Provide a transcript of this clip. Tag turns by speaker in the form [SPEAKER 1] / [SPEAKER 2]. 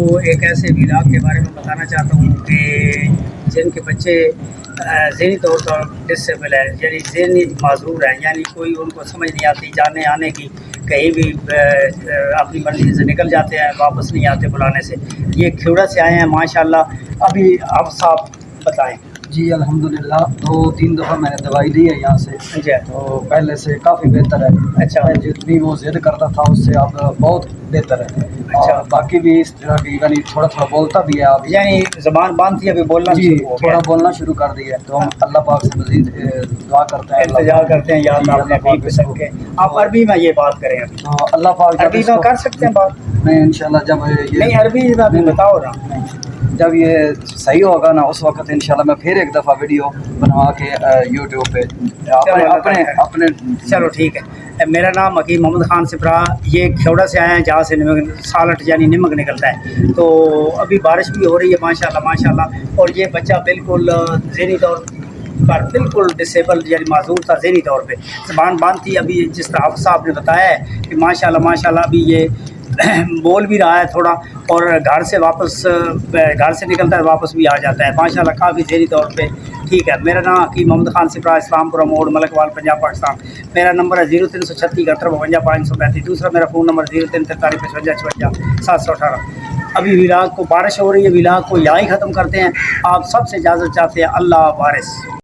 [SPEAKER 1] وہ ایک ایسے علاج کے بارے میں بتانا چاہتا ہوں کہ جن کے بچے ذہنی طور پر ڈسیبل ہے، یعنی ذہنی معذور ہیں، یعنی کوئی ان کو سمجھ نہیں آتی جانے آنے کی، کہیں بھی اپنی مرضی سے نکل جاتے ہیں، واپس نہیں آتے بلانے سے۔ یہ کھیوڑا سے آئے ہیں ماشاءاللہ۔ ابھی آپ صاحب بتائیں۔
[SPEAKER 2] جی الحمدللہ 2-3 دفعہ میں نے دوائی لی ہے یہاں سے،
[SPEAKER 1] اچھا
[SPEAKER 2] تو پہلے سے کافی بہتر ہے۔
[SPEAKER 1] اچھا
[SPEAKER 2] جتنی وہ ضد کرتا تھا اس سے اب بہت بہتر ہے۔
[SPEAKER 1] اچھا،
[SPEAKER 2] اور باقی بھی اس طرح کی یعنی تھوڑا تھوڑا بولتا بھی ہے اب،
[SPEAKER 1] یعنی زبان باندھ تھی، ابھی بولنا
[SPEAKER 2] جی
[SPEAKER 1] شروع ہو
[SPEAKER 2] تھوڑا
[SPEAKER 1] گیا۔
[SPEAKER 2] بولنا شروع کر دیا ہے۔ تو ہم اللہ پاک سے مزید دعا کرتے ہیں،
[SPEAKER 1] التجا کرتے ہیں یا اللہ اپنے حبیب پہ سب کے۔ آپ عربی میں یہ بات کریں ابھی،
[SPEAKER 2] تو اللہ پاک
[SPEAKER 1] عربی میں کر سکتے ہیں بات؟
[SPEAKER 2] میں انشاءاللہ جب
[SPEAKER 1] نہیں عربی میں بھی بتاؤ نا۔
[SPEAKER 2] جب یہ صحیح ہوگا نا اس وقت انشاءاللہ میں پھر ایک دفعہ ویڈیو بنوا کے یوٹیوب پہ اپنے
[SPEAKER 1] چلو ٹھیک ہے۔ میرا نام حکیم محمد خان سپرا، یہ کھیوڑا سے آئے ہیں جہاں سے سالٹ یعنی نمک نکلتا ہے۔ تو ابھی بارش بھی ہو رہی ہے ماشاءاللہ ماشاءاللہ، اور یہ بچہ بالکل ذہنی طور پر بالکل ڈسیبل یعنی معذور تھا ذہنی طور پہ، زبان باندھ تھی۔ ابھی جس طرح آپ صاحب نے بتایا ہے کہ ماشاءاللہ ماشاءاللہ ابھی یہ بول بھی رہا ہے تھوڑا، اور گھر سے نکلتا ہے واپس بھی آ جاتا ہے ماشاءاللہ، کافی ذہنی طور پہ ٹھیک ہے۔ میرا نام حکیم محمد خان سپرا، اسلام پورہ موڑ، ملک وال، پنجاب، پاکستان۔ میرا نمبر ہے 0336 71 535۔ دوسرا میرا فون نمبر 0343 55 56 718۔ ابھی ولاگ کو بارش ہو رہی ہے، ولاگ کو یہاں ہی ختم کرتے ہیں۔ آپ سب سے اجازت چاہتے ہیں، اللہ وارث۔